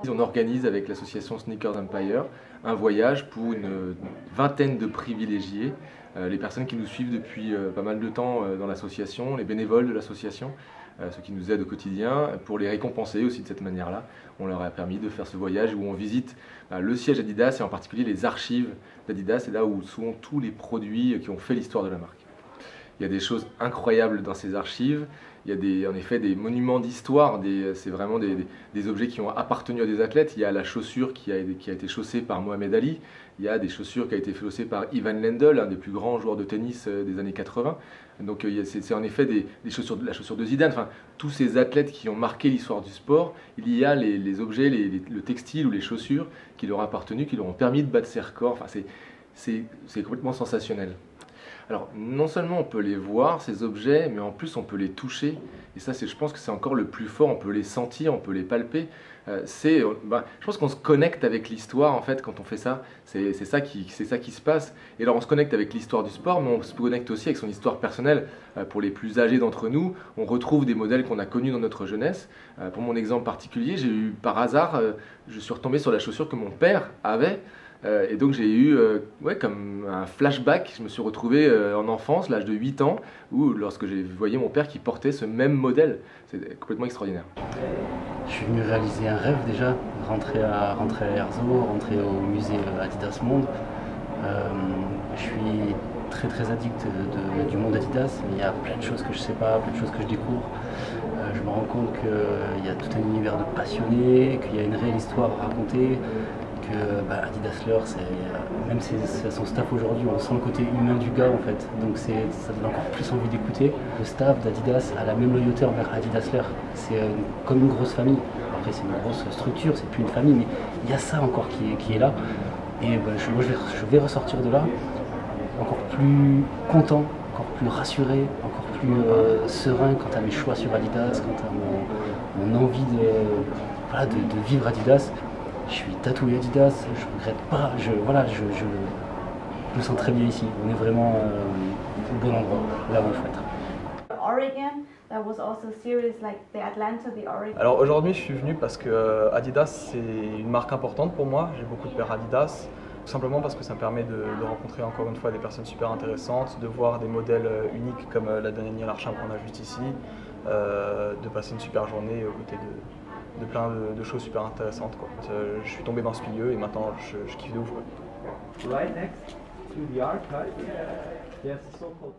On organise avec l'association Sneakers Empire un voyage pour une vingtaine de privilégiés, les personnes qui nous suivent depuis pas mal de temps dans l'association, les bénévoles de l'association, ceux qui nous aident au quotidien, pour les récompenser aussi de cette manière-là. On leur a permis de faire ce voyage où on visite le siège Adidas et en particulier les archives d'Adidas, c'est là où sont tous les produits qui ont fait l'histoire de la marque. Il y a des choses incroyables dans ces archives. Il y a en effet des monuments d'histoire, c'est vraiment des objets qui ont appartenu à des athlètes. Il y a la chaussure qui a été chaussée par Mohamed Ali. Il y a des chaussures qui ont été chaussées par Ivan Lendl, un des plus grands joueurs de tennis des années 80. Donc c'est en effet la chaussure de Zidane. Enfin, tous ces athlètes qui ont marqué l'histoire du sport, il y a les objets, le textile ou les chaussures qui leur ont appartenu, qui leur ont permis de battre ces records. Enfin, c'est complètement sensationnel. Alors, non seulement on peut les voir, ces objets, mais en plus on peut les toucher. Et ça, je pense que c'est encore le plus fort, on peut les sentir, on peut les palper. Je pense qu'on se connecte avec l'histoire, en fait, quand on fait ça. C'est ça qui se passe. Et alors, on se connecte avec l'histoire du sport, mais on se connecte aussi avec son histoire personnelle. Pour les plus âgés d'entre nous, on retrouve des modèles qu'on a connus dans notre jeunesse. Pour mon exemple particulier, j'ai eu, par hasard, je suis retombé sur la chaussure que mon père avait. Et donc j'ai eu comme un flashback, je me suis retrouvé en enfance, l'âge de 8 ans, où lorsque j'ai voyé mon père qui portait ce même modèle. C'est complètement extraordinaire. Je suis venu réaliser un rêve déjà, rentrer à Erzo, rentrer au musée Adidas Monde. Je suis très addict du monde Adidas, mais il y a plein de choses que je ne sais pas, plein de choses que je découvre. Je me rends compte qu'il y a tout un univers de passionnés, qu'il y a une réelle histoire à raconter. Que Adidasler, même si c'est son staff aujourd'hui, on sent le côté humain du gars en fait, donc ça donne encore plus envie d'écouter. Le staff d'Adidas a la même loyauté envers Adidasler, c'est comme une grosse famille. Après c'est une grosse structure, c'est plus une famille, mais il y a ça encore qui est là. Et je vais ressortir de là encore plus content, encore plus rassuré, encore plus serein quant à mes choix sur Adidas, quant à mon envie de vivre Adidas. Je suis tatoué Adidas, je regrette pas, je me sens très bien ici. On est vraiment au bon endroit, là où il faut être. Alors aujourd'hui je suis venu parce que Adidas c'est une marque importante pour moi, j'ai beaucoup de paires Adidas. Tout simplement parce que ça me permet de rencontrer encore une fois des personnes super intéressantes, de voir des modèles uniques comme la Daniel Arsham qu'on a juste ici, de passer une super journée aux côtés de plein de choses super intéressantes, quoi. Je suis tombé dans ce milieu et maintenant je kiffe de ouf, quoi. Right next to the archive, there's a so-called